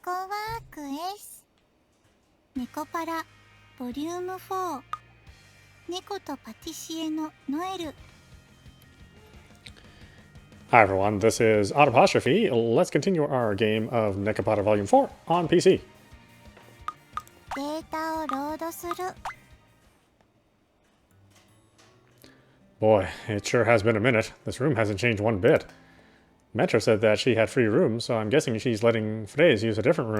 コワーク S ネコパラボリューム4猫とパティシエのノエル。 Hi everyone, this is audap. Let's continue our game of Nekopara Vol.4 on PC. データをロードする。 Boy, it sure has been a minute. This room hasn't changed one bit. Metro said that she had free rooms, so I'm guessing she's letting Fraze use a different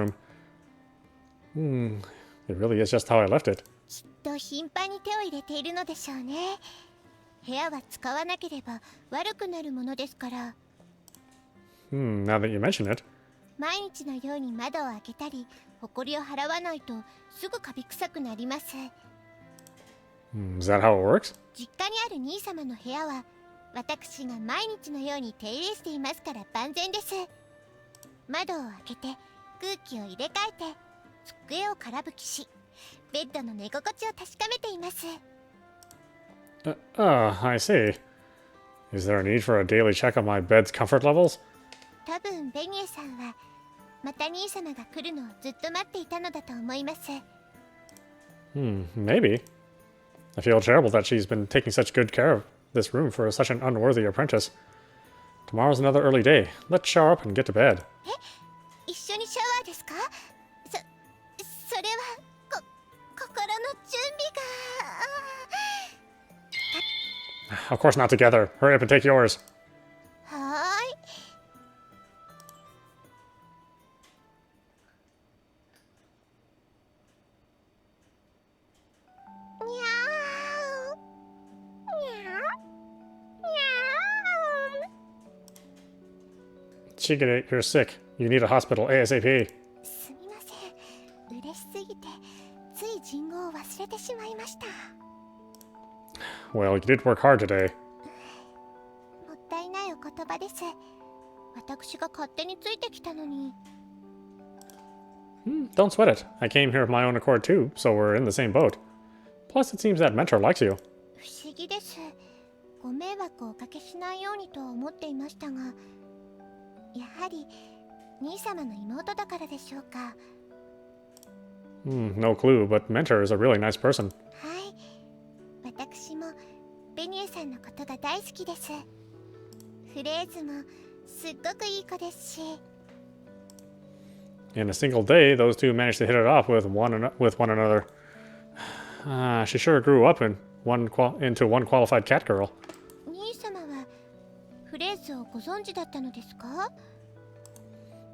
room. It really is just how I left it. きっと頻繁に手を入れているのでしょうね。部屋は使わなければ悪くなるものですから。 Now that you mention it. 毎日のように窓を開けたり、埃を払わないとすぐカビ臭くなります。 Is that how it works? 実家にある兄様の部屋は私が毎日のように手入れしていますから万全です。窓を開けて空気を入れ替えて机を空拭きし、ベッドの寝心地を確かめています。 I see. Is there a need for a daily check on my bed's comfort levels? 多分ベニエさんはまた兄様が来るのをずっと待っていたのだと思います。 Maybe. I feel terrible that she's been taking such good care of this room for such an unworthy apprentice. Tomorrow's another early day. Let's shower up and get to bed. 一緒にシャワーですか？それは心の準備が。 Of course not together. Hurry up and take yours. はーい。 Shigure, you're sick. You need a hospital ASAP. すみません。嬉しすぎてつい人語を忘れてしまいました。 Well, you did work hard today. もったいないお言葉です。私が勝手についてきたのに。 Don't sweat it. I came here of my own accord too, so we're in the same boat. Plus, it seems that Mentor likes you. 不思議です。ご迷惑をおかけしないようにと思っていましたが、やはり兄様の妹だからでしょうか。 No clue, but Mentor is a really nice person. はい。私もベニエさんのことが大好きです。フレーズもすっごくいい子ですし。 In a single day, those two managed to hit it off with one another. She sure grew up into one qualified cat girl. 兄様はフレーズをご存知だったのですか？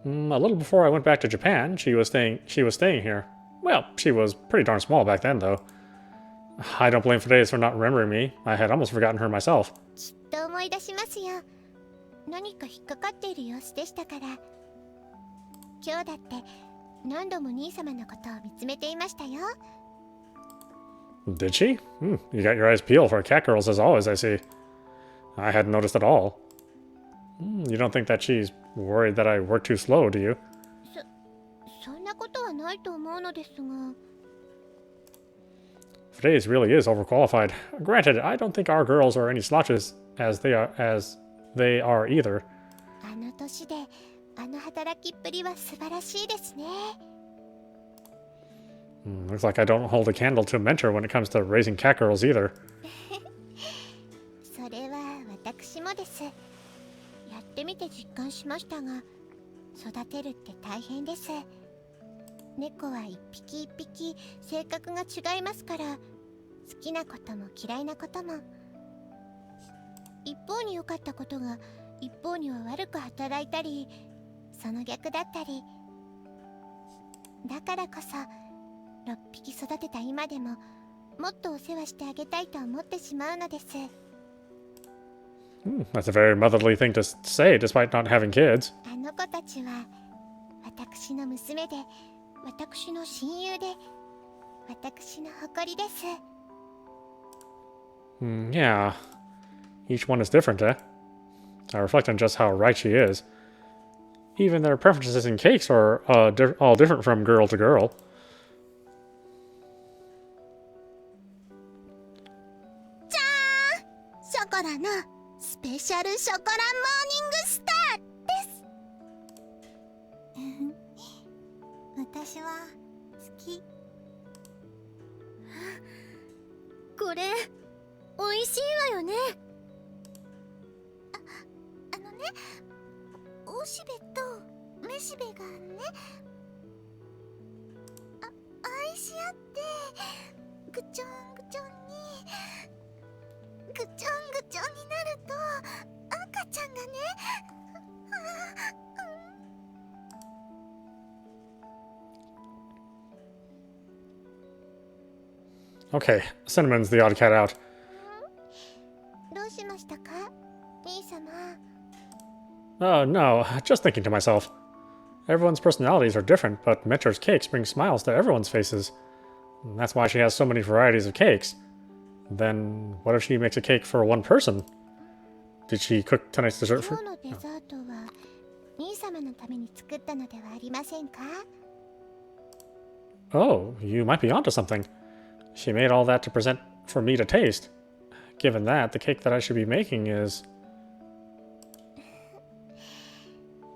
A little before I went back to Japan, she was staying here. Well, she was pretty darn small back then, though. I don't blame Fraze for not remembering me. I had almost forgotten her myself. きっと思い出しますよ。何か引っかかっている様子でしたから。今日だって何度も兄様のことを見つめていましたよ。 Did she? You got your eyes peeled for cat girls as always, I see. I hadn't noticed at all. You don't think that she's worried that I work too slow, do you? そんなことはないと思うのですが。 Fraze really is overqualified. Granted, I don't think our girls are any slouches as they are either. あの年であの働きっぷりは素晴らしいですね。 Looks like I don't hold a candle to Mentor when it comes to raising cat girls either. それは私もです。やってみて実感しましたが、育てるって大変です。猫は一匹一匹性格が違いますから、好きなことも嫌いなことも。一方に良かったことが一方には悪く働いたり、その逆だったり。だからこそ6匹育てた今でももっとお世話してあげたいと思ってしまうのです。 That's a very motherly thing to say, despite not having kids. あの子たちは私の娘で、私の親友で、私の誇りです。 Yeah. Each one is different, eh? I reflect on just how right she is. Even their preferences in cakes are all different from girl to girl. じゃーん！ショコラのスペシャルショコラモーニングスターです。私は好き。これ美味しいわよね。あのね、おしべとめしべがね、愛し合ってぐちょんぐちょんにぐちょんぐちょんになると赤ちゃんがね、Okay, Cinnamon's the odd cat out. どうしましたか、兄様。 Oh no, just thinking to myself. Everyone's personalities are different, but Metro's cakes bring smiles to everyone's faces. And that's why she has so many varieties of cakes. Then, what if she makes a cake for one person? Did she cook tonight's dessert 今 for... 日のデザートは兄様のために作ったのではありませんか。 Oh, you might be onto something. She made all that to present for me to taste. Given that, the cake that I should be making is...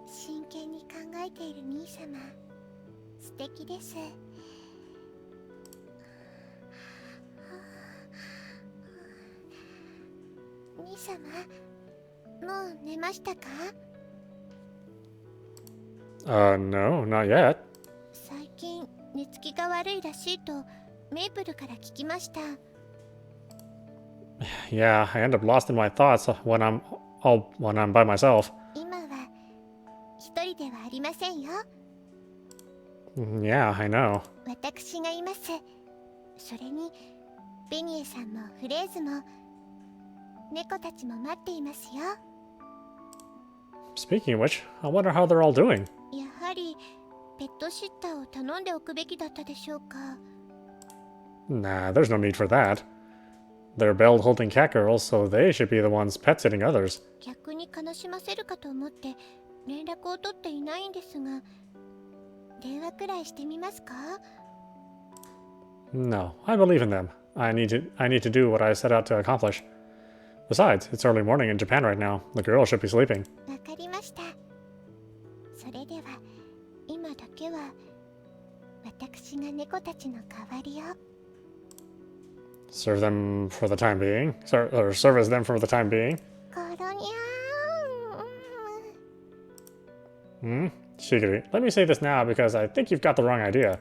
真剣に考えている兄様、素敵です。兄様、もう寝ましたか。 No, not yet. 最近寝つきが悪いらしいとメイプルから聞きました。 Yeah, I end up lost in my thoughts when I'm by myself. 今は一人ではありませんよ。 Yeah, I know. 私がいます。それにベニエさんもフレーズも猫たちも待っていますよ。 Speaking of which, I wonder how they're all doing. やはりペットシッターを頼んでおくべきだったでしょうか。 Nah, there's no need for that. They're bell-holding cat girls, so they should be the ones pet-sitting others. 逆に悲しませるかと思って連絡を取っていないんですが、電話くらいしてみますか。 No, I believe in them. I need to do what I set out to accomplish. Besides, it's early morning in Japan right now. The girls should be sleeping. わかりました。それでは今だけは私が猫たちの代わりを。 Serve them for the time being. Or service them for the time being. コロニャーン。 Shigiri, let me say this now because I think you've got the wrong idea.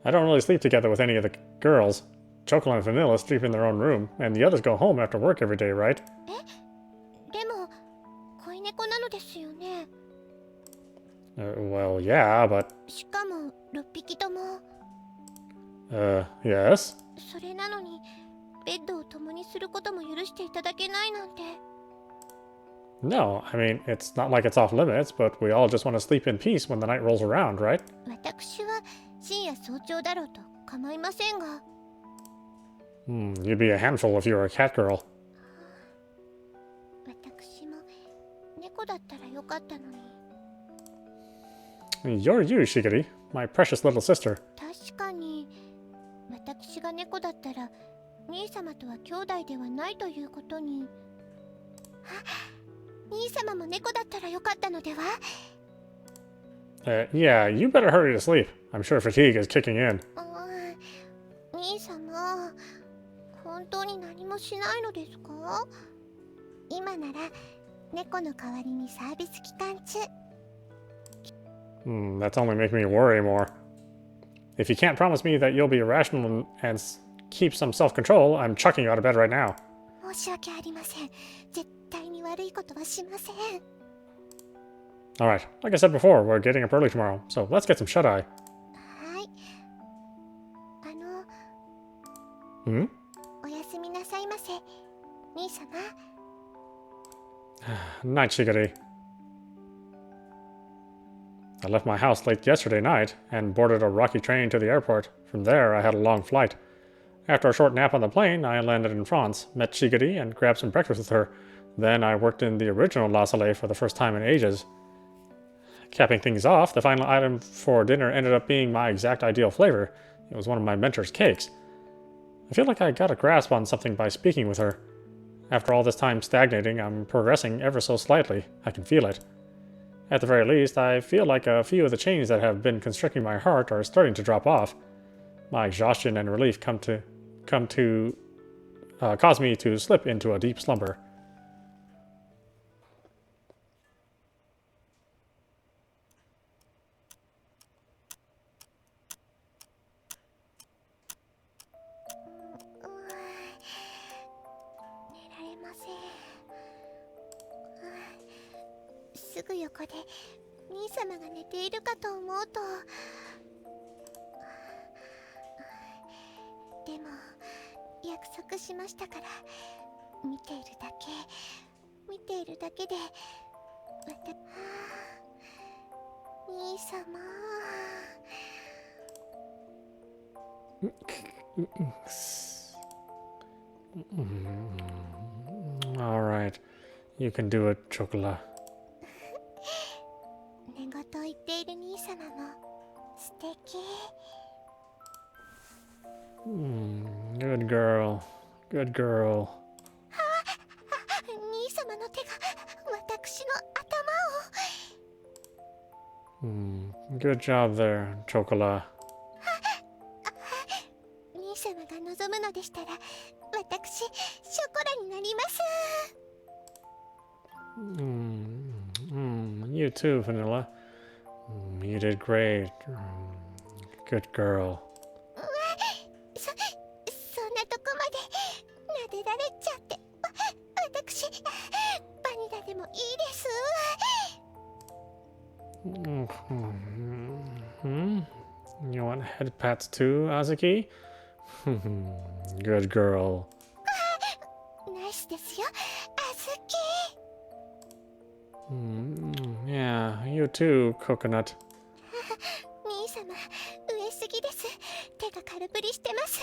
I don't really sleep together with any of the girls. Chocolate and Vanilla sleep in their own room, and the others go home after work every day, right? でも恋猫なのですよね。 Well, yeah, but... しかも6匹とも。 yes? それなのにベッドを共にすることも許していただけないなんて。 No, I mean, it's not like it's off limits, but we all just want to sleep in peace when the night rolls around, right? 私は深夜早朝だろうと構いませんが。 You'd be a handful if you were a cat girl. 私も猫だったらよかったのに。 You're you, Shigiri, my precious little sister. 確かに私が猫だったら兄様とは兄弟ではないということに。あ、兄様も猫だったらよかったのでは。 Yeah, you better hurry to sleep. I'm sure fatigue is kicking in. 兄様、本当に何もしないのですか。今なら猫の代わりにサービス期間中。 That's only making me worry more. If you can't promise me that you'll be rational and keep some self-control, I'm chucking you out of bed right now. 申し訳ありません。絶対に悪いことはしません。 Alright, like I said before, we're getting up early tomorrow, so let's get some shut-eye. はい。おやすみなさいませ、兄様。 Night, Shigiri. I left my house late yesterday night and boarded a rocky train to the airport. From there, I had a long flight. After a short nap on the plane, I landed in France, met Shigiri, and grabbed some breakfast with her. Then I worked in the original La Soleil for the first time in ages. Capping things off, the final item for dinner ended up being my exact ideal flavor. It was one of my mentor's cakes. I feel like I got a grasp on something by speaking with her. After all this time stagnating, I'm progressing ever so slightly. I can feel it. At the very least, I feel like a few of the chains that have been constricting my heart are starting to drop off. My exhaustion and relief cause me to slip into a deep slumber. Su すぐ横で兄様が寝ているかと思うと、でも約束しましたから、見ているだけで兄様。All right, you can do it, Chocola. 寝言を言っている兄様も素敵。Good girl. Good girl. 兄様の手が私の頭を。Good job there, Chocola. 兄様が望むのでしたら、私ショコラになります。You too, Vanilla. You did great. Good girl. そんなとこまで撫でられちゃって、私バニラでもいいです。You want head pats too, Azuki? Good girl. ナイスですよ、あずき。Yeah, you too, Coconut. 兄様、上すぎです。手が軽ぶりしてます。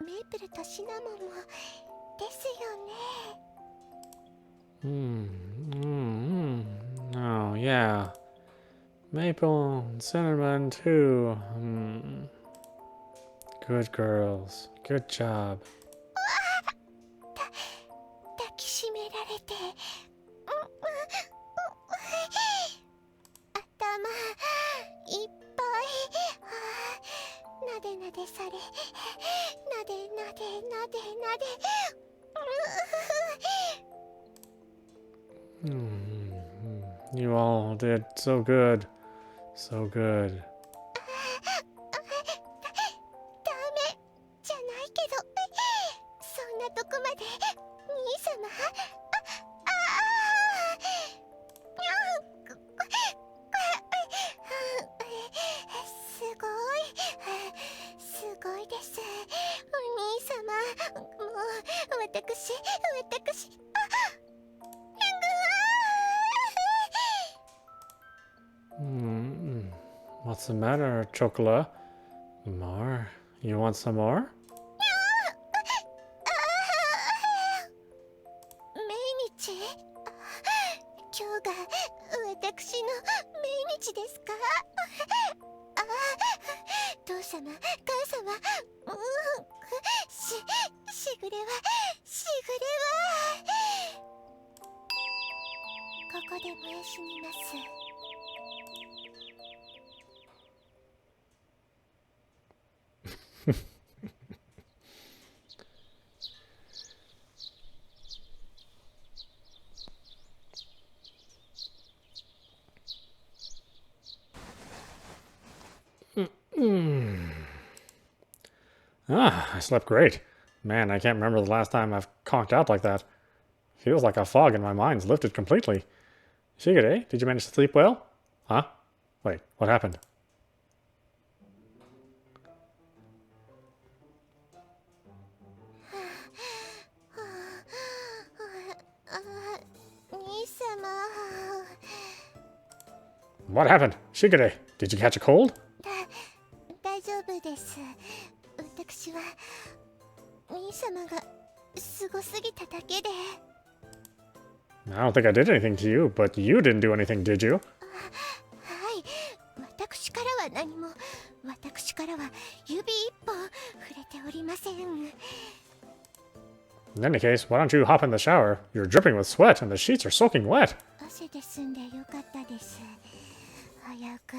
メープルとシナモンもですよね。Oh, yeah. Maple and cinnamon too. Good girls. Good job. 抱きしめられて、頭いっぱいなでなでされ、なでなでなでなで。You all did so good. So good. ダメじゃないけど、そんなとこまで兄様。すごいです、お兄様。もう私。What's the matter, Chocola? More? You want some more? 命日？今日が私の命日ですか？父様、母様、しぐれは。ここで燃やしみます。I slept great. Man, I can't remember the last time I've conked out like that. Feels like a fog and my mind's lifted completely. Shigure, did you manage to sleep well? Huh? Wait, what happened? 兄様。 What happened? Shigure, did you catch a cold? 大丈夫です。私は兄様がすごすぎただけで。 I don't think I did anything to you, but you didn't do anything, did you? はい、私からは何も。私からは指一本触れておりません。In any case, why don't you hop in the shower? You're dripping with sweat and the sheets are soaking wet. 汗で済んでよかったです。危うく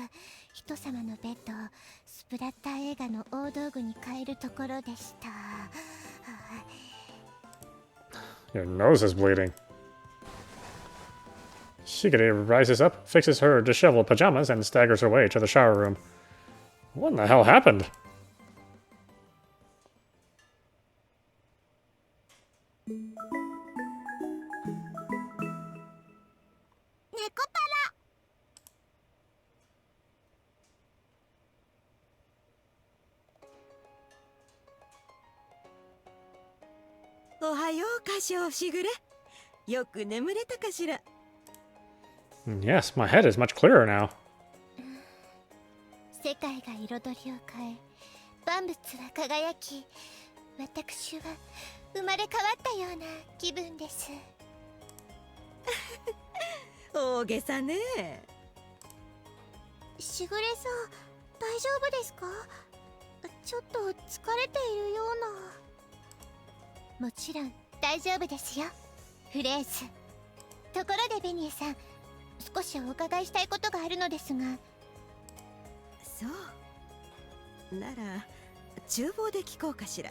人様のベッドをスプラッター映画の大道具に変えるところでした。Your nose is bleeding. Shigure rises up, fixes her disheveled pajamas, and staggers her way to the shower room. What in the hell happened? Nekopara! おはよう、カショウ、しぐれ。よく眠れたかしら。Yes, my head is much clearer now. 世界が彩りを変え、万物は輝き、私は生まれ変わったような気分です。大げさね。しぐれさん、大丈夫ですか？ちょっと疲れているような。もちろん大丈夫ですよ、フレーズ。ところでベニエさん、少しお伺いしたいことがあるのですが。そうなら厨房で聞こうかしら。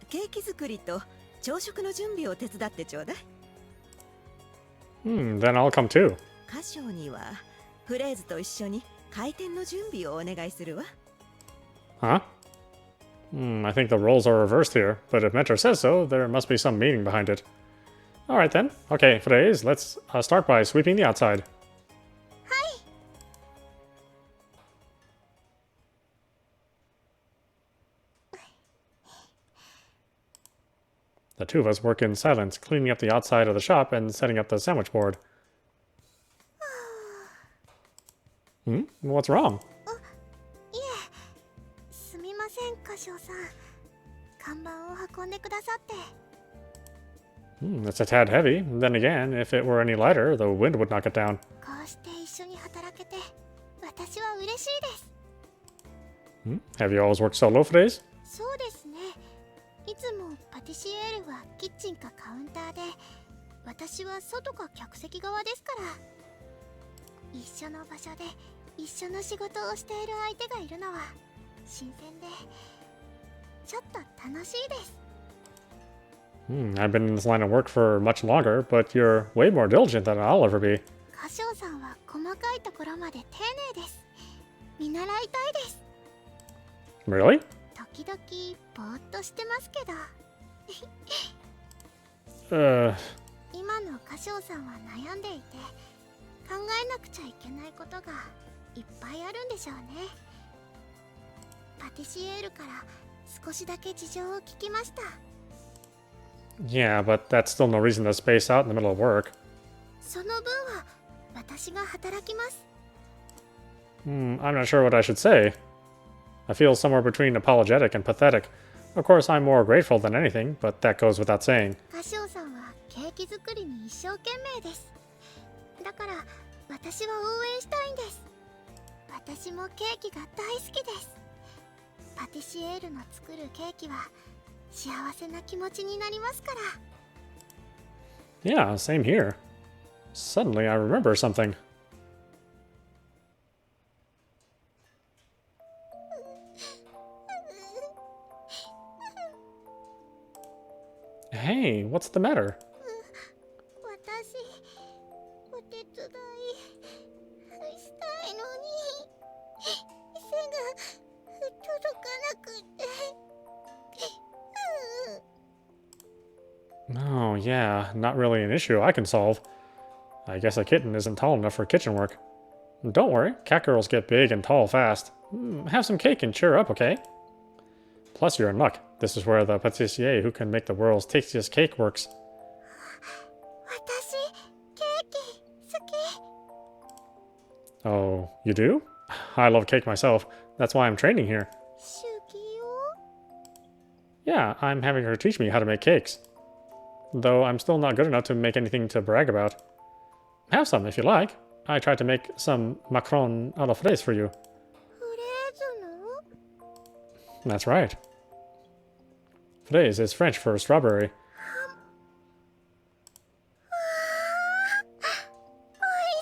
ケーキ作りと朝食の準備を手伝ってちょうだい。Then I'll come too. カショウにはフレーズと一緒に開店の準備をお願いするわ。Huh? I think the roles are reversed here, but if Mentor says so, there must be some meaning behind it. Alright then. Okay, for today's, let's start by sweeping the outside. The two of us work in silence, cleaning up the outside of the shop and setting up the sandwich board. What's wrong? いえ、すみません、カシオさん。看板を運んでくださって。It's a tad heavy. Then again, if it were any lighter, the wind would knock it down. こうして一緒に働けて、私は嬉しいです。Have you always worked solo for days? そうですね。いつもパティシエールはキッチンかカウンターで、私は外か客席側ですから。一緒の場所で一緒の仕事をしている相手がいるのは新鮮で、ちょっと楽しいです。I've been in this line of work for much longer, but you're way more diligent than I'll ever be. カショウさんは細かいところまで丁寧です。見習いたいです。Really? 時々ぼーっとしてますけど。今のカショウさんは悩んでいて、考えなくちゃいけないことがいっぱいあるんでしょうね。パティシエールから少しだけ事情を聞きました。Yeah, but that's still no reason to space out in the middle of work. その分は私が働きます。I'm not sure what I should say. I feel somewhere between apologetic and pathetic. Of course, I'm more grateful than anything, but that goes without saying. カシオさんはケーキ作りに一生懸命です。だから私は応援したいんです。私もケーキが大好きです。パティシエールの作るケーキは幸せな気持ちになりますから。Yeah, same here. Suddenly, I remember something. Hey, what's the matter? 私、お手伝いしたいのに、手が届かなくて。Oh, yeah, not really an issue I can solve. I guess a kitten isn't tall enough for kitchen work. Don't worry, cat girls get big and tall fast. Have some cake and cheer up, okay? Plus, you're in luck. This is where the pâtissier who can make the world's tastiest cake works. 私、ケーキ好き。 Oh, you do? I love cake myself. That's why I'm training here. 手技を Yeah, I'm having her teach me how to make cakes. Though I'm still not good enough to make anything to brag about. Have some if you like. I tried to make some macaron à la fraise for you. フレーズの That's right. Fraise is French for strawberry. おい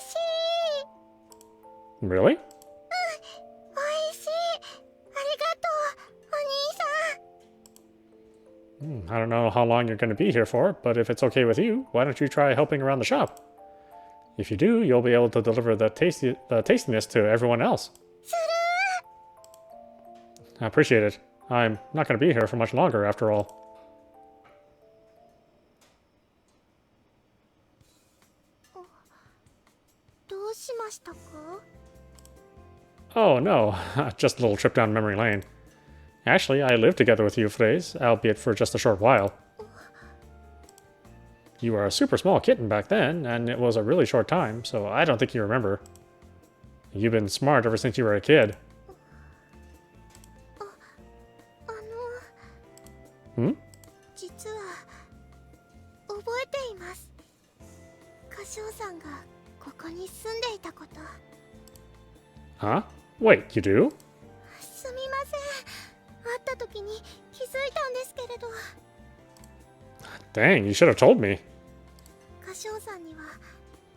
しい。 Really? おいしい。ありがとう、お兄さん。 I don't know how long you're going to be here for, but if it's okay with you, why don't you try helping around the shop? If you do, you'll be able to deliver the tastiness to everyone else. す I appreciate it. I'm not going to be here for much longer, after all. る。どうしましたか？ Oh no, just a little trip down memory lane. Actually, I lived together with you, Fraise, albeit for just a short while. You were a super small kitten back then, and it was a really short time, so I don't think you remember. You've been smart ever since you were a kid. あの、 Hmm? 実は覚えています。歌唱さんがここに住んでいたこと。 Huh? Wait, you do? すみません。会った時に気づいたんですけれど。 Dang, you should have told me. 歌唱さんには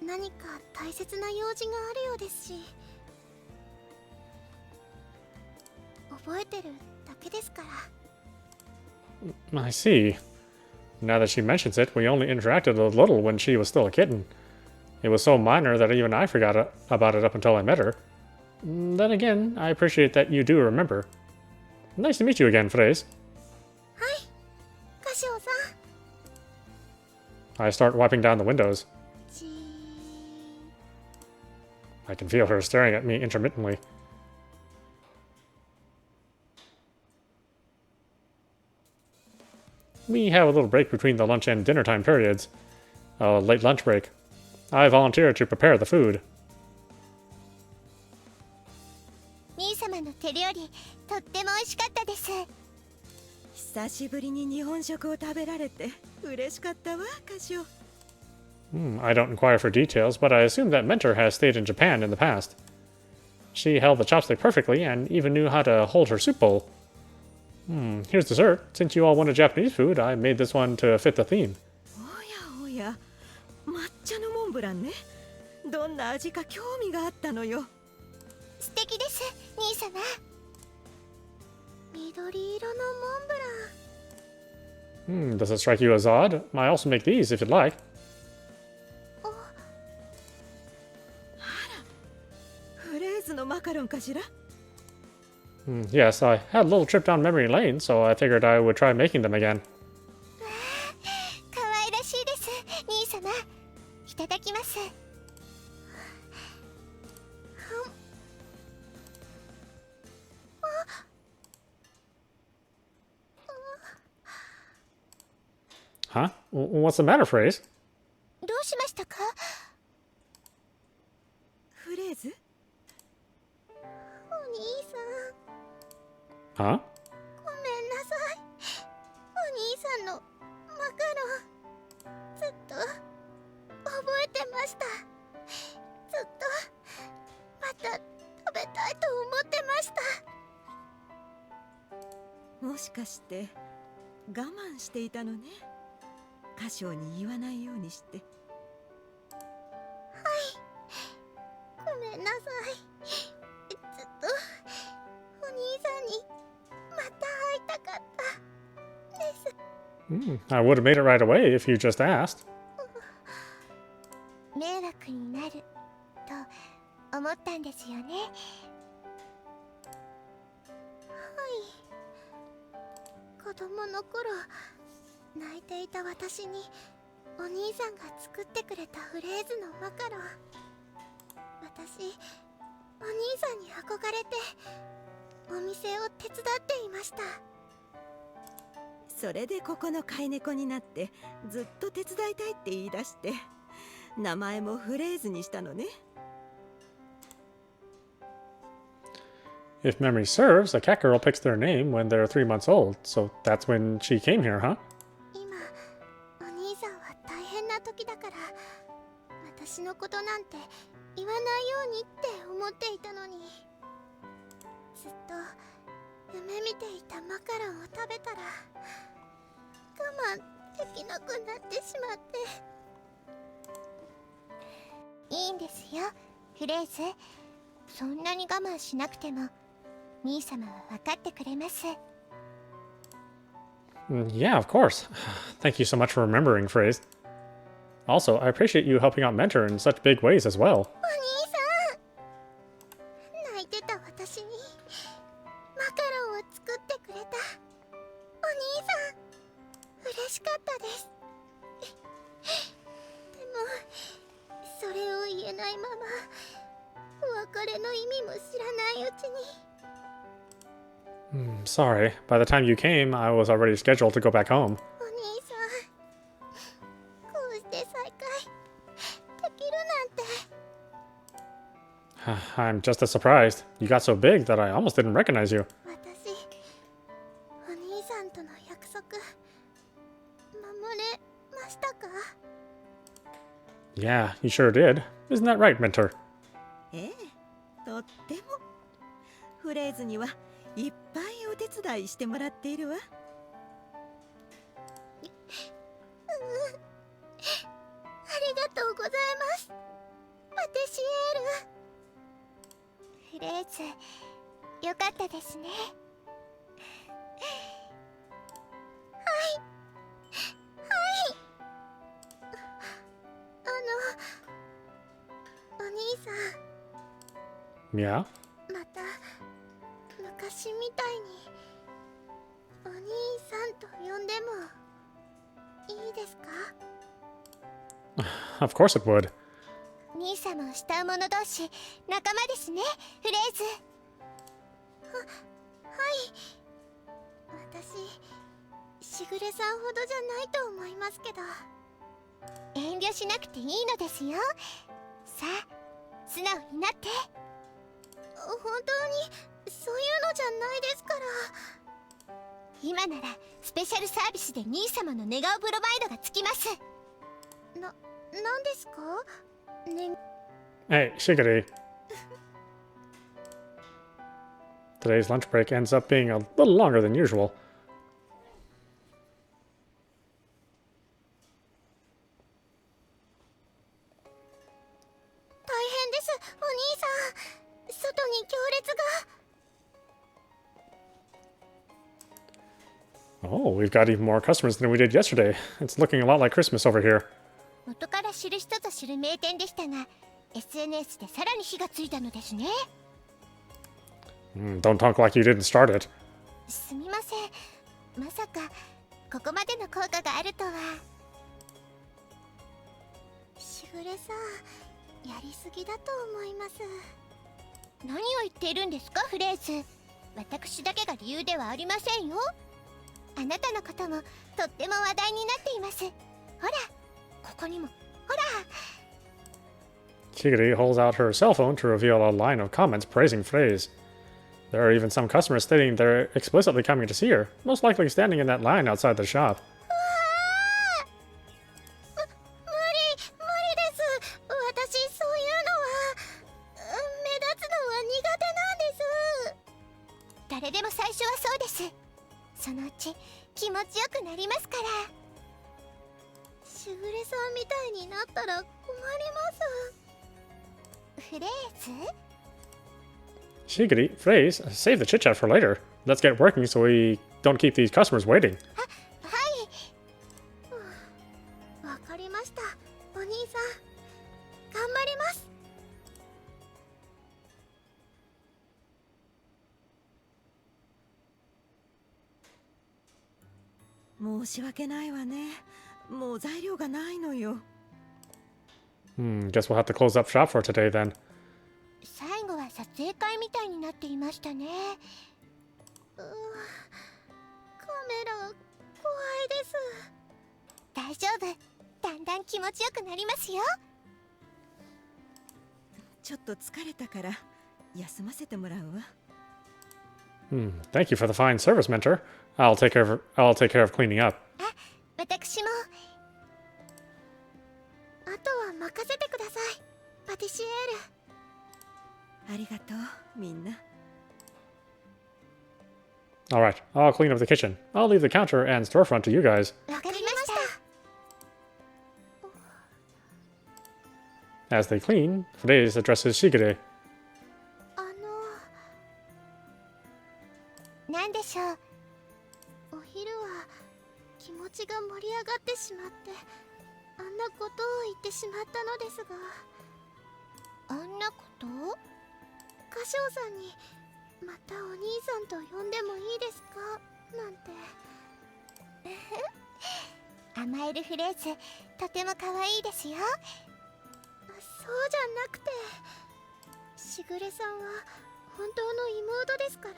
何か大切な用事があるようですし、覚えてるだけですから。 I see. Now that she mentions it, we only interacted a little when she was still a kitten. It was so minor that even I forgot about it up until I met her. Then again, I appreciate that you do remember. Nice to meet you again, Fraise. はい、歌唱さん。 I start wiping down the windows. じー。 I can feel her staring at me intermittently. We have a little break between the lunch and dinner time periods. A late lunch break. I volunteer to prepare the food. 兄様の手料理、とっても美味しかったです。 久しぶりに日本食を食べられて嬉しかったわ、カシオ。 I don't inquire for details, but I assume that Mentor has stayed in Japan in the past. She held the chopstick perfectly and even knew how to hold her soup bowl. Here's dessert. Since you all wanted Japanese food, I made this one to fit the theme. おやおや、抹茶のモンブランね。どんな味か興味があったのよ。 素敵です、兄様。緑色のモンブラン。 Does it strike you as odd? I also make these if you'd like. フレーズのマカロンかしら。 Yes, I had a little trip down memory lane, so I figured I would try making them again. 可愛らしいです、兄様。いただきます。 Huh? What's the matter, Fraise? どうしましたか？ フレーズ？ お兄さん。 Huh? ごめんなさい。お兄さんのマカロン、ずっと覚えてました。ずっとまた食べたいと思ってました。 もしかして我慢していたのね。歌唱に言わないようにして。 ごめんなさい。ずっとお兄さんにまた会いたかったです。 I would have made it right away if you just asked. 迷惑になると思ったんですよね。はい。子供の頃泣いていた私にお兄さんが作ってくれたフレーズのマカロン。私、お兄さんに憧れてお店を手伝っていました。それでここの飼い猫になってずっと手伝いたいって言い出して名前もフレーズにしたのね。 If memory serves, a cat girl picks their name when they're 3 months old, so that's when she came here, huh? 今、お兄さんは大変な時だから私のことなんて言わないようにって思っていたのに、ずっと夢見ていたマカロンを食べたら慢できなくなってしまって。いいんですよ、フレーズ。そんなに我慢しなくても兄様は分かってくれます。Yeah, of course. Thank you so much for remembering, Phrase. Also, I appreciate you helping out Mentor in such big ways as well. お兄さん、泣いてた私にマカロンを作ってくれたお兄さん、嬉しかったです。でもそれを言えないままお別れの意味も知らないうちに。Sorry. By the time you came, I was already scheduled to go back home. お兄さん、こうして再会できるなんて。I'm just as surprised. You got so big that I almost didn't recognize you. 私、お兄さんとの約束守れましたか？ Yeah, you sure did. Isn't that right, Mentor? ええ、とっても。フレーズにはいっぱいお手伝いしてもらっているわ。ありがとうございます、パティシエール。フレーズ、よかったですね。お兄さん、 Yeah? また昔みたいにお兄さんと呼んでもいいですか？ Of course it would. 兄様を慕う者同士仲間ですね、フレーズ。はい。私、しぐれさんほどじゃないと思いますけど、遠慮しなくていいのですよ。さあ、素直になって。本当にそういうのじゃないですから。今ならスペシャルサービスで兄様の寝顔ブロマイドがつきます。なんですか？ね。 Hey, Shigiri. Today's lunch break ends up being a little longer than usual. 大変です、お兄さん。外に行列が。 Oh, we've got even more customers than we did yesterday. It's looking a lot like Christmas over here. 元から知る人ぞ知る名店でしたが、 SNS でさらに火がついたのですね。Don't talk like you didn't start it. すみません、まさかここまでの効果があるとは。しぐれさん、やりすぎだと思います。何を言っているんですか、フレーズ。私だけが理由ではありませんよ。あなたのこともとっても話題になっています。ほら、ここにも、ほら。 Shigiri holds out her cell phone to reveal a line of comments praising Phrase. There are even some customers stating they're explicitly coming to see her, most likely standing in that line outside the shop. 無理です。私そういうのは目立つのは苦手なんです。誰でも最初はそうです。そのうち気持ちよくなりますから。しぐれさんみたいになったら困ります。フレーズ？ Shigiri, Phrase, save the chit chat for later. Let's get working so we don't keep these customers waiting. はい。わかりました、お兄さん。頑張ります。申し訳ないわね。もう材料がないのよ。Guess we'll have to close up shop for today then. 最後は撮影会みたいになっていましたね。カメラ怖いです。大丈夫、だんだん気持ちよくなりますよ。ちょっと疲れたから休ませてもらうわ。Thank you for the fine service, Mentor. I'll take care of cleaning up. あ、私も。あとは任せてください、パティシエール。ありがとう、みんな。Alright, I'll clean up the kitchen. I'll leave the counter and storefront to you guys. わかりました。 As they clean, Fraise addresses Shigure. なんでしょう。お昼は気持ちが盛り上がってしまってあんなことを言ってしまったのですが。あんなこと？歌唱さんにまたお兄さんと呼んでもいいですかなんて。甘えるフレーズとても可愛いですよ。そうじゃなくて、しぐれさんは本当の妹ですから。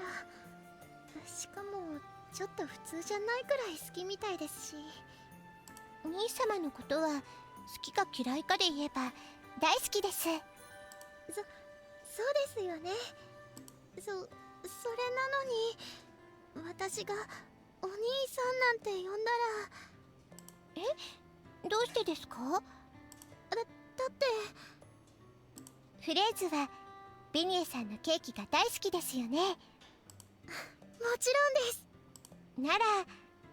しかもちょっと普通じゃないくらい好きみたいですし。兄様のことは好きか嫌いかで言えば大好きです。そうですよね。それなのに私がお兄さんなんて呼んだら。どうしてですか？だってフレーズはベニエさんのケーキが大好きですよね。もちろんです。なら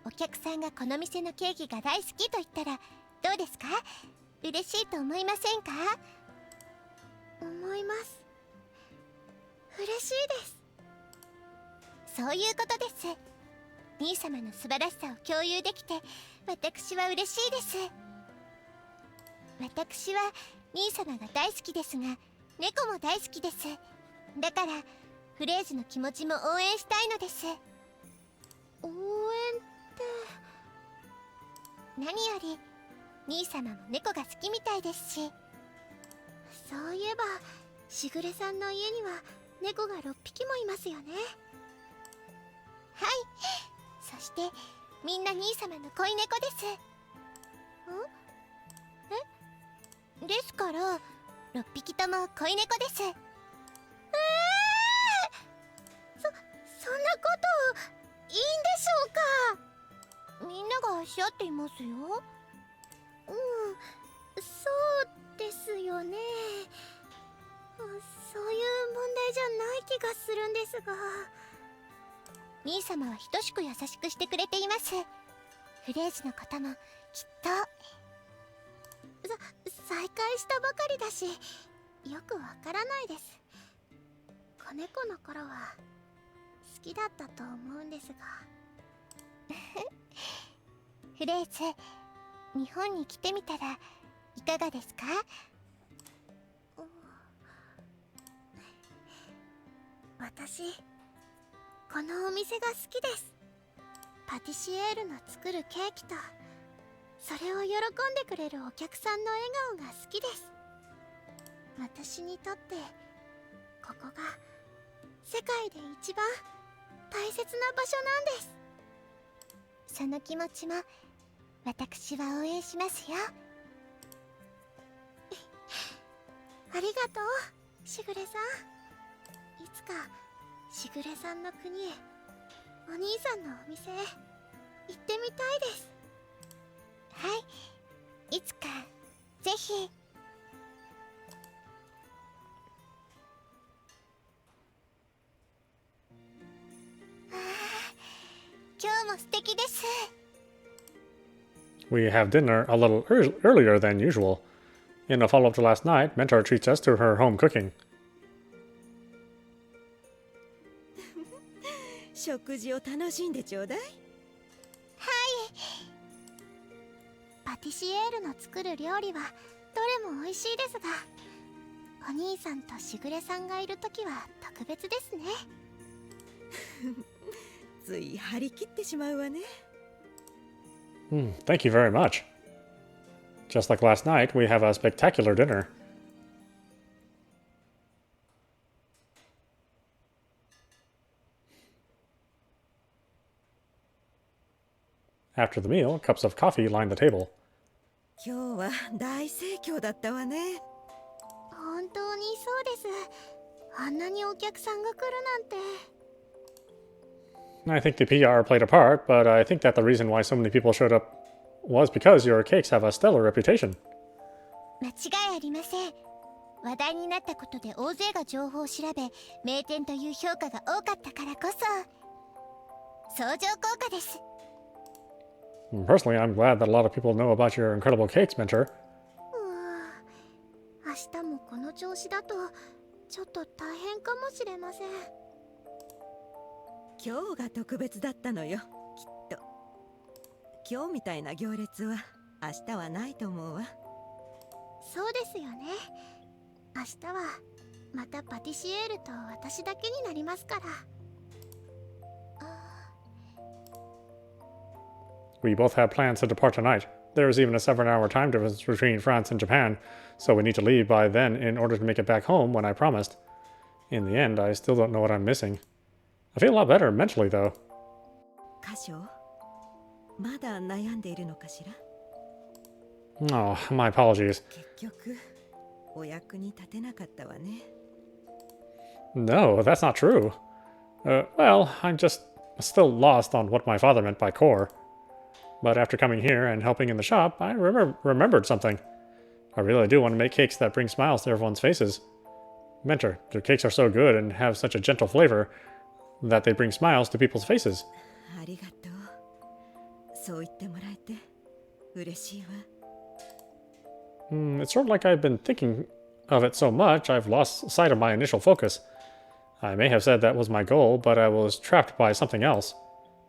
お客さんがこの店のケーキが大好きと言ったらどうですか？嬉しいと思いませんか？思います。嬉しいです。そういうことです。兄様の素晴らしさを共有できて私は嬉しいです。私は兄様が大好きですが猫も大好きです。だからフレーズの気持ちも応援したいのです。応援って何より兄様も猫が好きみたいですし。そういえばしぐれさんの家には猫が6匹もいますよね。はい、そしてみんな兄様の恋猫です。ですから6匹とも恋猫です。そんなこといいんでしょうか？みんながおっしゃっていますよ。そうですよね。そういう問題じゃない気がするんですが。兄様は等しく優しくしてくれています。フレーズのこともきっと。再会したばかりだしよくわからないです。子猫の頃は好きだったと思うんですが。フレーズ、日本に来てみたらいかがですか？私このお店が好きです。パティシエールの作るケーキとそれを喜んでくれるお客さんの笑顔が好きです。私にとってここが世界で一番大切な場所なんです。その気持ちも私は応援しますよ。ありがとう、しぐれさん。いつかしぐれさんの国へお兄さんのお店へ行ってみたいです。はい、いつかぜひ。今日も素敵です。 We have dinner a little earlier than usual. In a follow-up to last night, Mentor treats us to her home cooking. 食事を楽しんでちょうだい。パティシエールの作る料理はどれも美味しいですが、お兄さんとしぐれさんがいるときは特別ですね。つい張り切ってしまうわね。Thank you very much. Just like last night, we have a spectacular dinner. After the meal, cups of coffee line the table. 今日は大盛況だったわね。本当にそうです。あんなにお客さんが来るなんて。I think the PR played a part, but I think that the reason why so many people showed up was because your cakes have a stellar reputation. 間違いありません。話題になったことで大勢が情報を調べ、名店という評価が多かったからこそ。相乗効果です。 Personally, I'm glad that a lot of people know about your incredible cakes, Mentor. 明日もこの調子だとちょっと大変かもしれません。今日が特別だったのよ、きっと。今日みたいな行列は明日はないと思うわ。そうですよね。明日はまたパティシエールと私だけになりますから。We both have plans to depart tonight. There is even a 7-hour time difference between France and Japan, so we need to leave by then in order to make it back home when I promised. In the end, I still don't know what I'm missing. I feel a lot better mentally, though. カショ、まだ悩んでいるのかしら。 Oh, my apologies. 結局お役に立てなかったわね。 No, that's not true. Well, I'm just still lost on what my father meant by core. But after coming here and helping in the shop, I remembered something. I really do want to make cakes that bring smiles to everyone's faces. Mentor, your cakes are so good and have such a gentle flavor that they bring smiles to people's faces. ありがとう。そう言ってもらえて嬉しいわ。 It's sort of like I've been thinking of it so much, I've lost sight of my initial focus. I may have said that was my goal, but I was trapped by something else.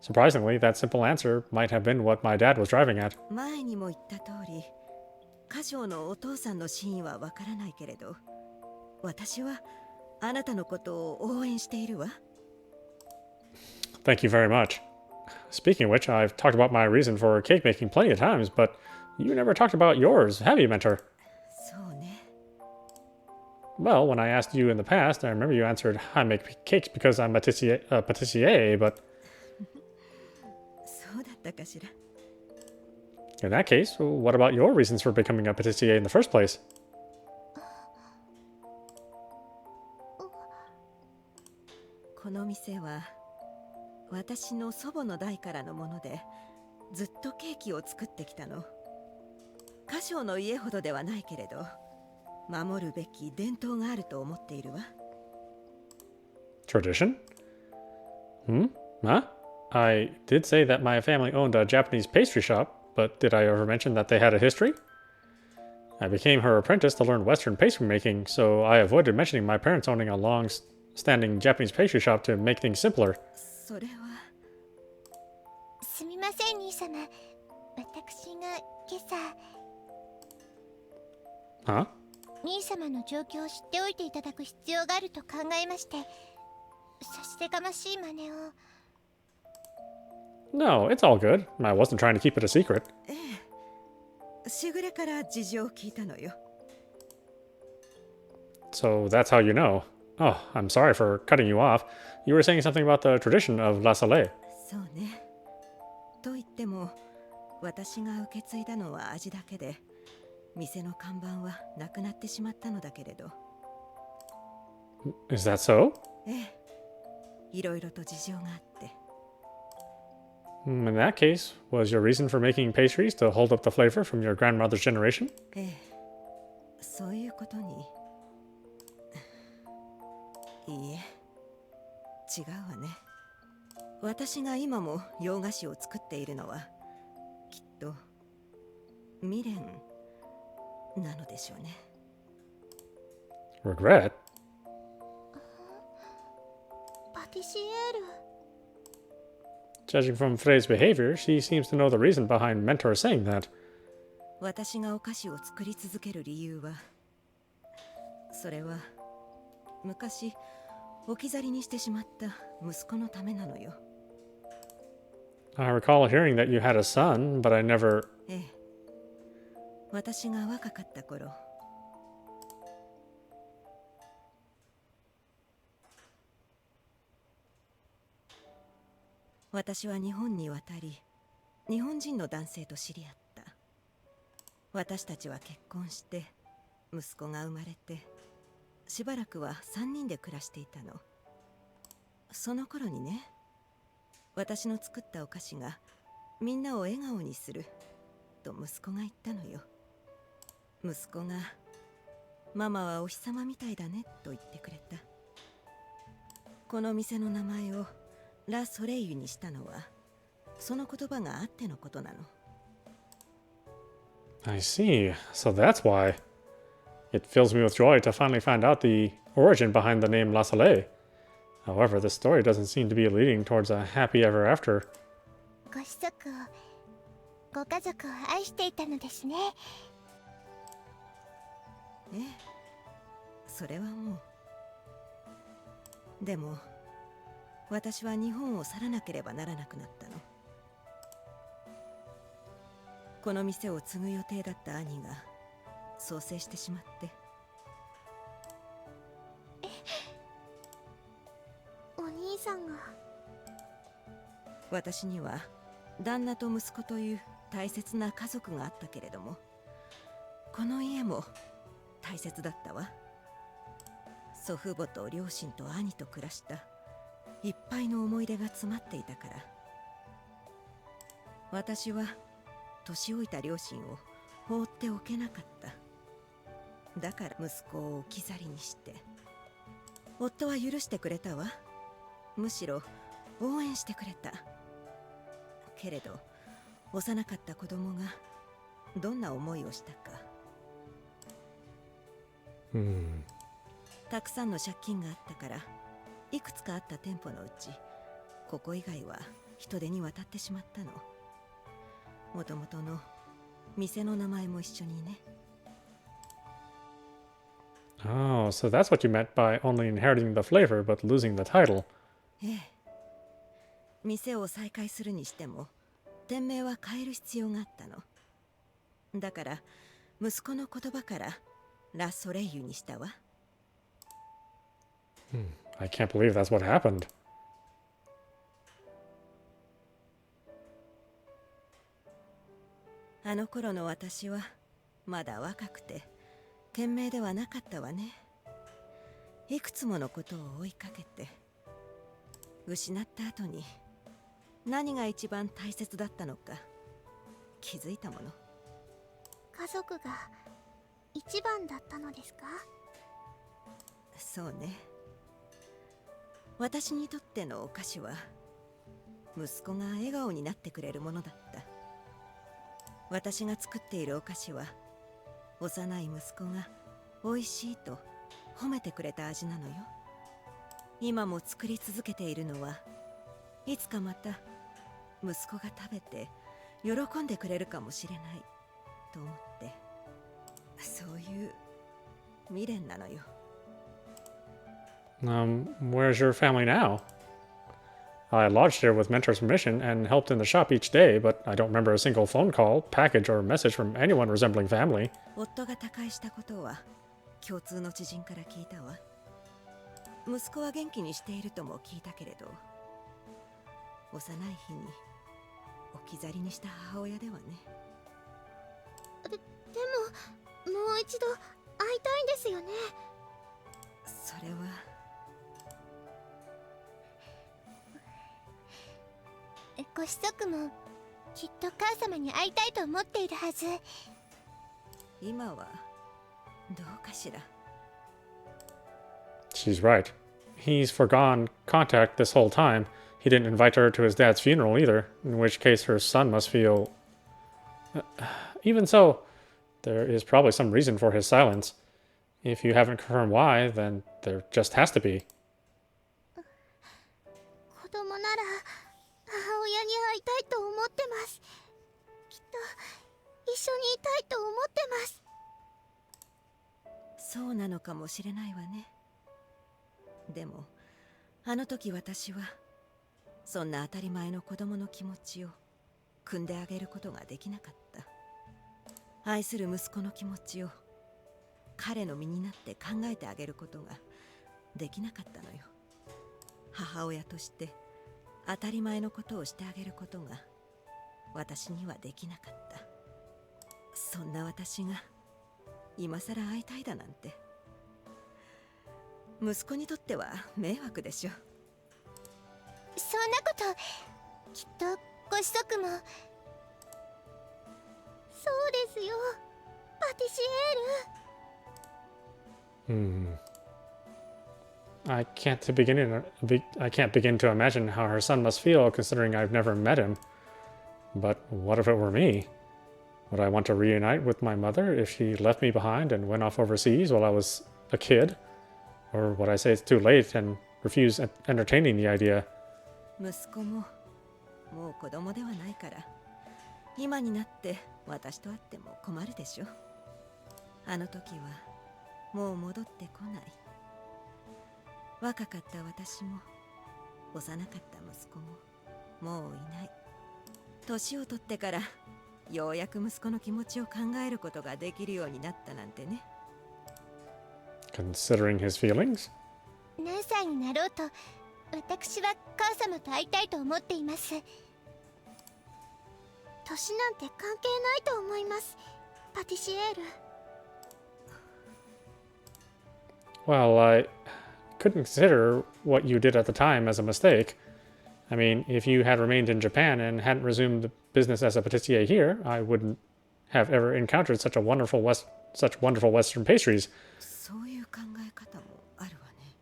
Surprisingly, that simple answer might have been what my dad was driving at. 前にも言った通り、カショのお父さんの真意はわからないけれど、私はあなたのことを応援しているわ。 Thank you very much. Speaking of which, I've talked about my reason for cake making plenty of times, but you never talked about yours, have you, Mentor? そうね。 Well, when I asked you in the past, I remember you answered, I make cakes because I'm a pâtissier, but そうだったかしら。 in that case, what about your reasons for becoming a pâtissier in the first place? この店は私の祖母の代からのもので、ずっとケーキを作ってきたの。カショの家ほどではないけれど、守るべき伝統があると思っているわ。 Tradition? Huh? I did say that my family owned a Japanese pastry shop, but did I ever mention that they had a history? I became her apprentice to learn Western pastry making, so I avoided mentioning my parents owning a long-standing Japanese pastry shop to make things simpler. それは。すみません兄様、私が今朝 Huh? 兄様の状況を知っておいていただく必要があると考えまして、差しせがましい真似を。 No, it's all good. I wasn't trying to keep it a secret. ええ。しぐれから事情を聞いたのよ。 So that's how you know. Oh, I'm sorry for cutting you off. You were saying something about the tradition of La Soleil. そうね。と言っても、私が受け継いだのは味だけで、店の看板はなくなってしまったのだけれど。 Is that so? ええ。いろいろと事情があって。 In that case, was your reason for making pastries to hold up the flavor from your grandmother's generation? ええ。そういうことに。いいえ。違うわね。私が今も洋菓子を作っているのは、きっと未練なのでしょうね。 Regret? パティシエール。 Judging from Frey's behavior, she seems to know the reason behind Mentor saying that. 私がお菓子を作り続ける理由は、それは昔置き去りにしてしまった息子のためなのよ。 I recall hearing that you had a son, but I never... ええ。私が若かった頃、私は日本に渡り、日本人の男性と知り合った。私たちは結婚して、息子が生まれて、しばらくは3人で暮らしていたの。その頃にね、私の作ったお菓子がみんなを笑顔にすると息子が言ったのよ。息子がママはお日様みたいだねと言ってくれた。この店の名前をラ・ソレイユにしたのはその言葉があってのことなの。 I see. So that's why. It fills me with joy to finally find out the origin behind the name La Soleil. However, this story doesn't seem to be leading towards a happy ever after. ご子息を、ご家族を愛していたのですね。ええ、それはもう。でも私は日本を去らなければならなくなったの。この店を継ぐ予定だった兄が創生してしまって。お兄さんが。私には旦那と息子という大切な家族があったけれども、この家も大切だったわ。祖父母と両親と兄と暮らしたいっぱいの思い出が詰まっていたから。私は年老いた両親を放っておけなかった。だから息子を置き去りにして。夫は許してくれたわ。むしろ応援してくれた。けれど幼かった子供がどんな思いをしたか。たくさんの借金があったから、いくつかあった店舗のうちここ以外は人手に渡ってしまったの。もともとの店の名前も一緒にね。Oh, so that's what you meant by only inheriting the flavor but losing the title. ええ、店を再開するにしても店名は変える必要があったの。だから息子の言葉からラ・ソレイユにしたわ。I can't believe that's what happened. あの頃の私はまだ若くて賢明ではなかったわね。いくつものことを追いかけて、失った後に何が一番大切だったのか気づいたもの。家族が一番だったのですか？そうね。私にとってのお菓子は息子が笑顔になってくれるものだった。私が作っているお菓子は幼い息子が美味しいと褒めてくれた味なのよ。今も作り続けているのは、いつかまた息子が食べて喜んでくれるかもしれないと思って、そういう未練なのよ。Where's your family now? I lodged here with Mentor's permission and helped in the shop each day, but I don't remember a single phone call, package, or message from anyone resembling family. 夫が他界したことは共通の知人から聞いたわ。息子は元気にしているとも聞いたけれど、幼い日に置き去りにした母親ではね。でももう一度会いたいんですよね。それはご子息もきっと母様に会いたいと思っているはず。今はどうかしら。She's right. He's forgone contact this whole time. He didn't invite her to his dad's funeral either, in which case her son must feel... Even so, there is probably some reason for his silence. If you haven't confirmed why, then there just has to be. 子供なら母親に会いたいと思ってます。きっと一緒にいたいと思ってます。そうなのかもしれないわね。でもあの時私はそんな当たり前の子供の気持ちを汲んであげることができなかった。愛する息子の気持ちを彼の身になって考えてあげることができなかったのよ。母親として当たり前のことをしてあげることが私にはできなかった。そんな私が今さら会いたいだなんて、息子にとっては迷惑でしょ。そんなこときっとご子息も。そうですよ、パティシエール。I can't begin to imagine how her son must feel, considering I've never met him. But what if it were me? Would I want to reunite with my mother if she left me behind and went off overseas while I was a kid? Or would I say it's too late and refuse entertaining the idea? 息子ももう子供ではないから、今になって私と会っても困るでしょ。あの時はもう戻ってこない。若かった私も幼かった息子ももういない。年を取ってからようやく息子の気持ちを考えることができるようになったなんてね。Considering his feelings? 何歳になろうと私は母様と会いたいと思っています。年なんて関係ないと思います、パティシエール。Well, I couldn't consider what you did at the time as a mistake. I mean, if you had remained in Japan and hadn't resumed the business as a patissier here, I wouldn't have ever encountered such wonderful Western pastries. そういう考え方もあるわね。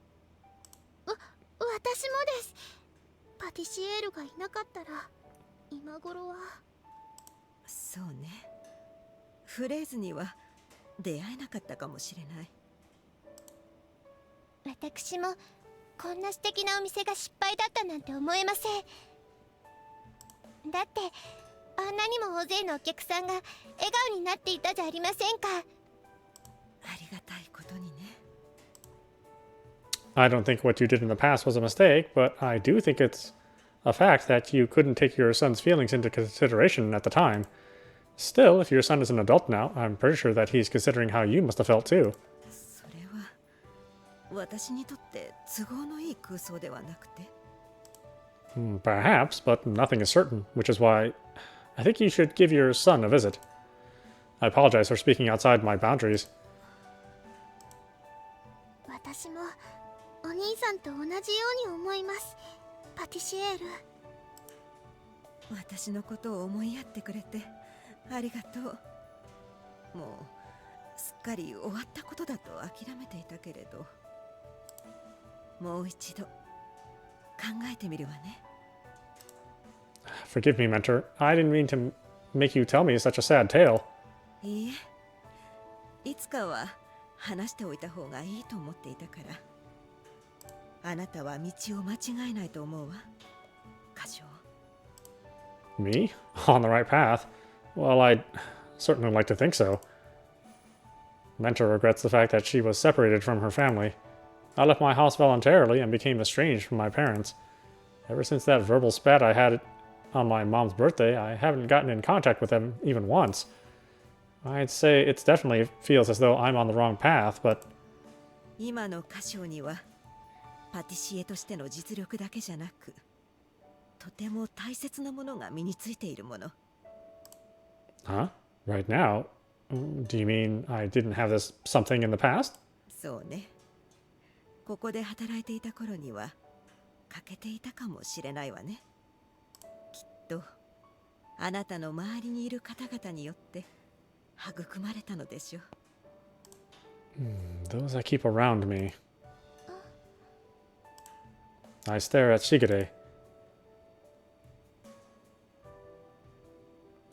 私もです。パティシエールがいなかったら今頃は。そうね。フレーズには出会えなかったかもしれない。私もこんな素敵なお店が失敗だったなんて思えません。だってあんなにも大勢のお客さんが笑顔になっていたじゃありませんか。ありがたいことにね。I don't think what you did in the past was a mistake, but I do think it's a fact that you couldn't take your son's feelings into consideration at the time. Still, if your son is an adult now, I'm pretty sure that he's considering how you must have felt too. それは私にとって都合のいい空想ではなくて。Perhaps, but nothing is certain, which is why I think you should give your son a visit. I apologize for speaking outside my boundaries. 私もお兄さんと同じように思います、パティシエール。私のことを思いやってくれてありがとう。もうすっかり終わったことだと諦めていたけれど、もう一度考えてみるわね。Forgive me, mentor. I didn't mean to make you tell me such a sad tale. いいえ、いつかは話しておいた方がいいと思っていたから。あなたは道を間違えないと思うわ、カショウ。 Me? On the right path? Well, I'd certainly like to think so. Mentor regrets the fact that she was separated from her family. I left my house voluntarily and became estranged from my parents. Ever since that verbal spat I had on my mom's birthday, I haven't gotten in contact with them even once. I'd say it definitely feels as though I'm on the wrong path, but... 今のカショウにはパティシエとしての実力だけじゃなく、とても大切なものが身についているもの。Huh? Right now? Do you mean I didn't have this something in the past? そうね。ここで働いていた頃には欠けていたかもしれないわね。きっとあなたの周りにいる方々によって育まれたのでしょう。Those I keep around me. I stare at Shigure.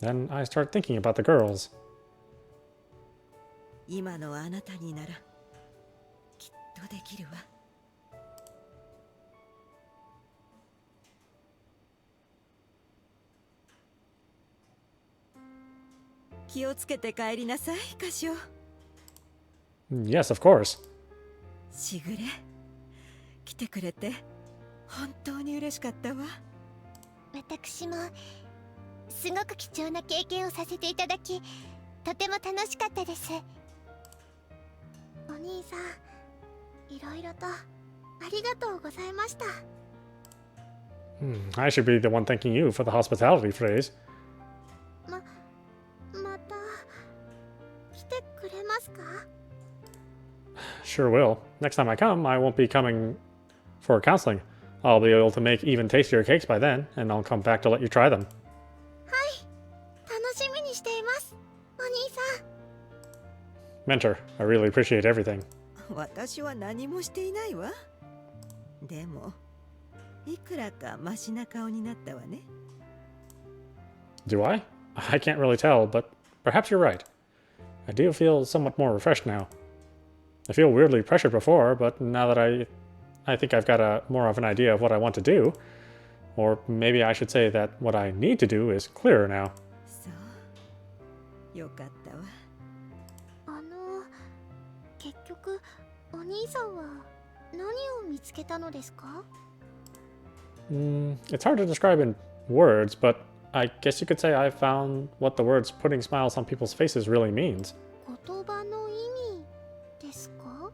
Then I start thinking about the girls. 今のあなたにならきっとできるわ。気をつけて帰りなさい、カシオ。Yes, of course. しぐれ、来てくれて本当に嬉しかったわ。私もすごく貴重な経験をさせていただき、とても楽しかったです。お兄さん、いろいろとありがとうございました。I should be the one thanking you for the hospitality phrase. また来てくれますか？ Sure will. Next time I come, I won't be coming for counseling. I'll be able to make even tastier cakes by then, and I'll come back to let you try them. はい、楽しみにしています、お兄さん。Mentor, I really appreciate everything. 私は何もしていないわ。でもいくらかマシな顔になったわね。 Do I? I can't really tell, but perhaps you're right. I do feel somewhat more refreshed now. I feel weirdly pressured before, but now that I think I've got more of an idea of what I want to do, or maybe I should say that what I need to do is clearer now. そうよかったわ。結局お兄さんは何を見つけたのですか？ It's hard to describe in words, but I guess you could say I found what the words putting smiles on people's faces really means. 言葉の意味ですか？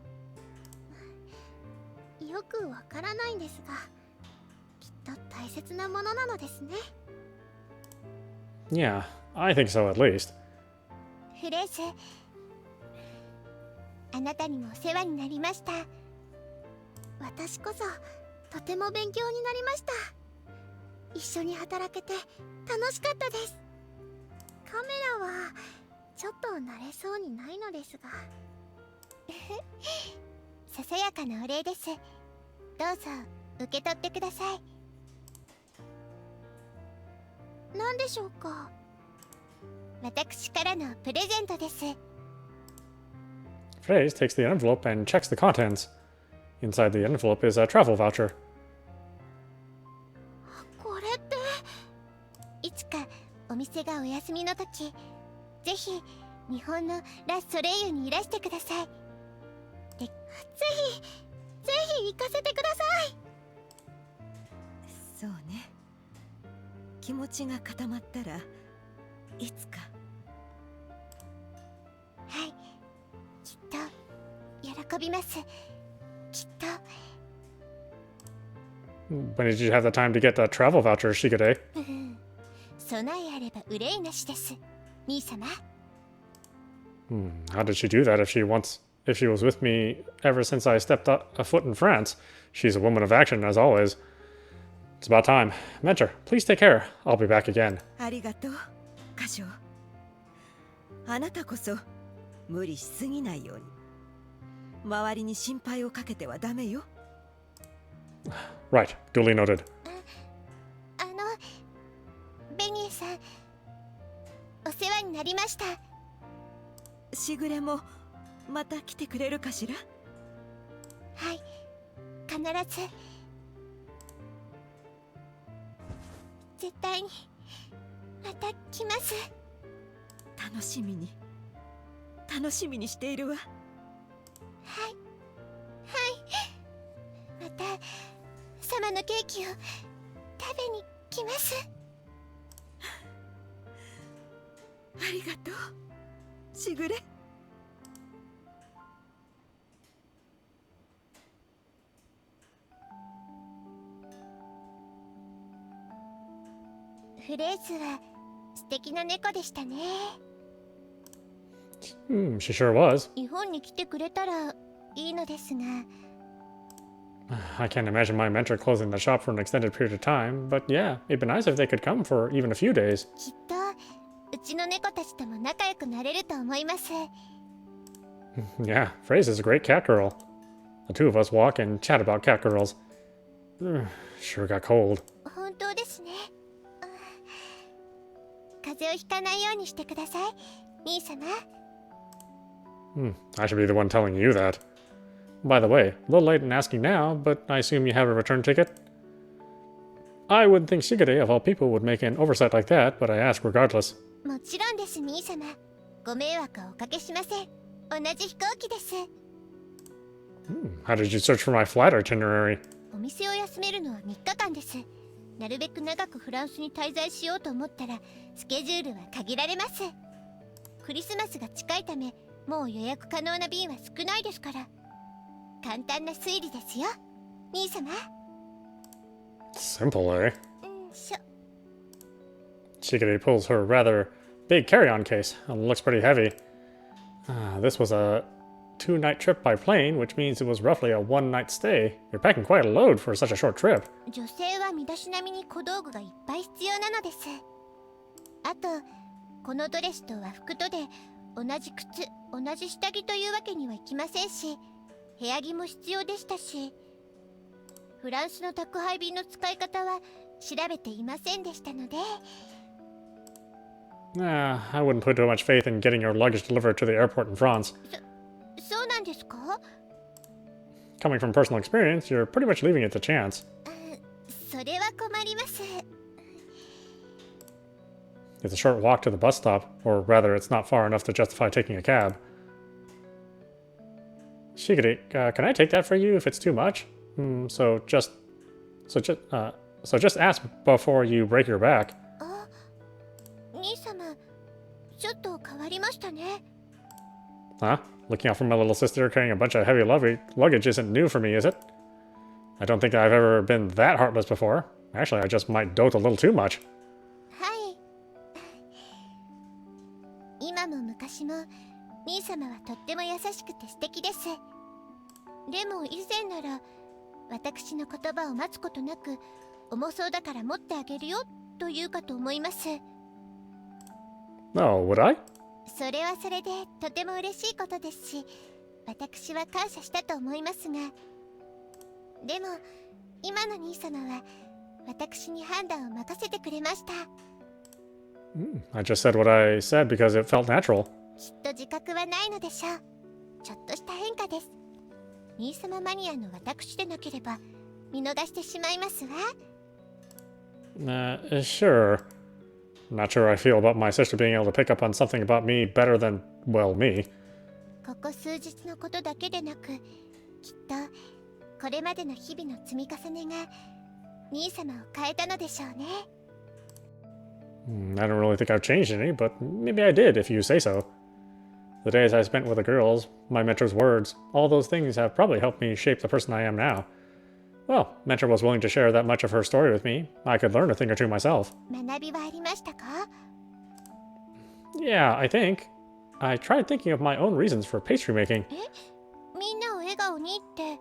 よくわからないんですが、きっと大切なものなのですね。Yeah, I think so at least. フレーズ、あなたにもお世話になりました。私こそとても勉強になりました。一緒に働けて楽しかったです。カメラはちょっと慣れそうにないのですがささやかなお礼です。どうぞ受け取ってください。何でしょうか？私からのプレゼントです。Phrase takes the envelope and checks the contents. Inside the envelope is a travel voucher. これっていつかお店がお休みの時、ぜひ日本のラ・ソレイユにいらしてください。ぜひ行かせてください。そうね。気持ちが固まったらいつか。はい、きっと喜びます。きっと。When did you have the time to get the travel voucher, Shigure? 備えあれば憂いなしです、兄様。How did she do that if she was with me ever since I stepped a foot in France? She's a woman of action, as always. It's about time. Mentor, please take care. I'll be back again. ありがとう、カショ。あなたこそ無理しすぎないように。周りに心配をかけてはダメよ。Right, duly noted. ベニーさん、お世話になりました。しぐれもまた来てくれるかしら？はい、必ず。絶対にまた来ます。楽しみにしているわ。はい、また様のケーキを食べに来ます。ありがとう、しぐれ。フレーズは素敵な猫でしたね。She sure was. 日本に来てくれたらいいのですが。I can't imagine my mentor closing the shop for an extended period of time, but yeah, it'd be nice if they could come for even a few days. きっとうちの猫たちとも仲良くなれると思います。Yeah, Phrase is a great cat girl. The two of us walk and chat about cat girls. Sure got cold. 本当ですね。風邪をひかないようにしてください、兄様。I should be the one telling you that. By the way, a little late in asking now, but I assume you have a return ticket? I wouldn't think Shigure, of all people, would make an oversight like that, but I ask regardless. もちろんです、兄様。ご迷惑はおかけしません。同じ飛行機です。How did you search for my flight itinerary? お店を休めるのは3日間です。なるべく長くフランスに滞在しようと思ったらスケジュールは限られます。クリスマスが近いため、もう予約可能な便は少ないですから。簡単な推理ですよ、兄様。Simple, eh? Shigure pulls her rather big carry-on case and looks pretty heavy. This was a 2-night trip by plane, which means it was roughly a 1-night stay. You're packing quite a load for such a short trip. 女性は身だしなみに小道具がいっぱい必要なのです。あと、このドレスと和服とで同じ靴、同じ下着というわけにはいきませんし、部屋着も必要でしたし。フランスの宅配便の使い方は調べていませんでしたので。I wouldn't put too much faith in getting your luggage delivered to the airport in France. そうなんですか？ Coming from personal experience, you're pretty much leaving it to chance. それは困ります。 It's a short walk to the bus stop, or rather, it's not far enough to justify taking a cab. Shigiri, can I take that for you if it's too much? So just ask before you break your back. あ、兄様、ちょっと変わりましたね。 Huh? Looking out for my little sister carrying a bunch of heavy luggage isn't new for me, is it? I don't think I've ever been that heartless before. Actually, I just might dote a little too much. はい。今も昔も兄様はとっても優しくて素敵です。でも以前なら私の言葉を待つことなく、重そうだから持ってあげるよと言うかと思います。 Oh, would I? それはそれでとても嬉しいことですし、私は感謝したと思いますが、でも今の兄様は私に判断を任せてくれました。 I just said what I said because it felt natural. きっと自覚はないのでしょう。ちょっとした変化です。兄様マニアの私でなければ見逃してしまいますわ。 Sure. Not sure I feel about my sister being able to pick up on something about me better than, well, me. ここ数日のことだけでなく、きっとこれまでの日々の積み重ねが兄様を変えたのでしょうね。 I don't really think I've changed any, but maybe I did if you say so. The days I spent with the girls, my mentor's words, all those things have probably helped me shape the person I am now. Well, Mentor was willing to share that much of her story with me. I could learn a thing or two myself. 学びはありましたか？ Yeah, I think. I tried thinking of my own reasons for pastry making. みんなを笑顔にって。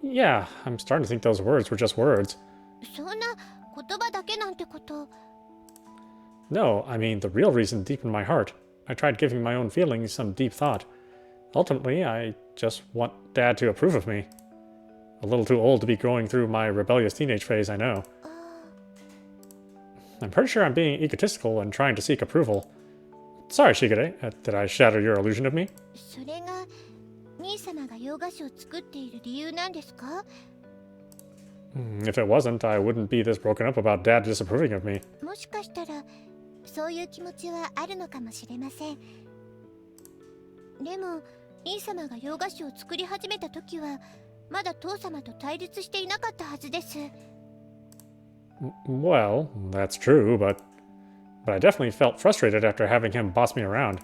Yeah, I'm starting to think those words were just words. そんな言葉だけなんてこと。 No, I mean the real reason deep in my heart. I tried giving my own feelings some deep thought. Ultimately, I just want Dad to approve of me. A little too old to be going through my rebellious teenage phase, I know. I'm pretty sure I'm being egotistical and trying to seek approval. Sorry, Shigure. Did I shatter your illusion of me? それが兄様が洋菓子を作っている理由なんですか？ If it wasn't, I wouldn't be this broken up about Dad disapproving of me. もしかしたらそういう気持ちはあるのかもしれません。でも兄様が洋菓子を作り始めた時はまだ父様と対立していなかったはずです。 Well, that's true, but I definitely felt frustrated after having him boss me around.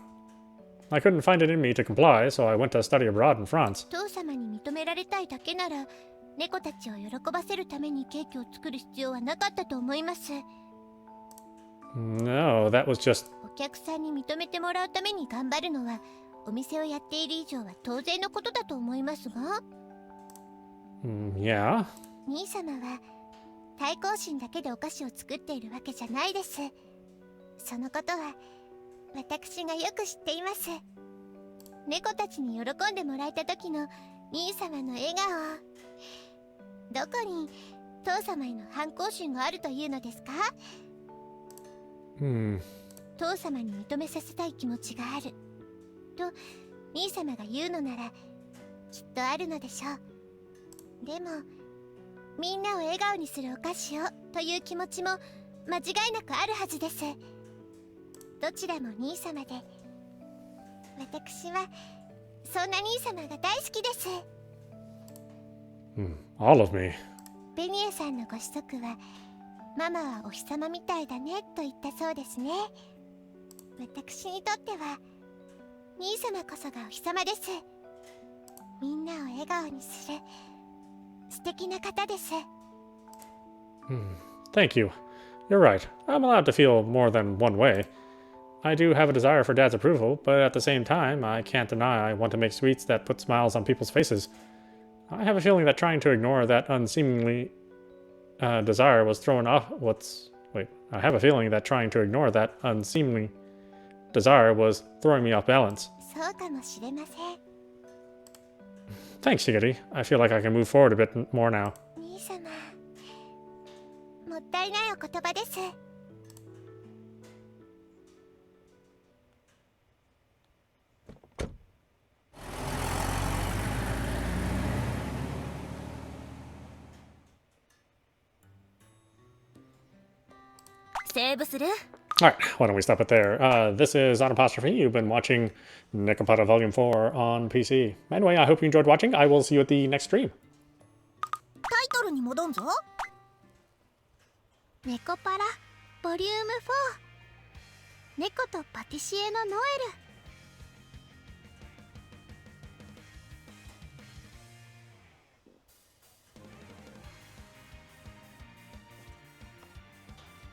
I couldn't find it in me to comply, so I went to study abroad in France. 父様に認められたいだけなら猫たちを喜ばせるためにケーキを作る必要はなかったと思います。 No, that was just... お客さんに認めてもらうために頑張るのはお店をやっている以上は当然のことだと思いますが。 yeah? 兄様は対抗心だけでお菓子を作っているわけじゃないです。そのことは私がよく知っています。猫たちに喜んでもらえた時の兄様の笑顔、どこに父様への反抗心があるというのですか？ 父様に認めさせたい気持ちがあると兄様が言うのならきっとあるのでしょう。でもみんなを笑顔にするお菓子をという気持ちも間違いなくあるはずです。どちらも兄様で、私はそんな兄様が大好きです。 all of me. ベニエさんのご子息はママはお日様みたいだねと言ったそうですね。私にとっては兄様こそがお日様です。みんなを笑顔にする素敵な方です。 Thank you. You're right. I'm allowed to feel more than one way. I do have a desire for Dad's approval, but at the same time, I can't deny I want to make sweets that put smiles on people's faces. I have a feeling that trying to ignore that unseemly desire was thrown off. I have a feeling that trying to ignore that unseemly desire was throwing me off balance. そうかもしれません。Thanks, Higiri. I feel like I can move forward a bit more now. 兄様、もったいないお言葉です。セーブする？ Alright, why don't we stop it there? This is Unapostrophe. You've been watching Nekopara Vol.4 on PC. Anyway, I hope you enjoyed watching. I will see you at the next stream. タイトルに戻んぞ。ネコパラボリューム4。猫とパティシエのノエル。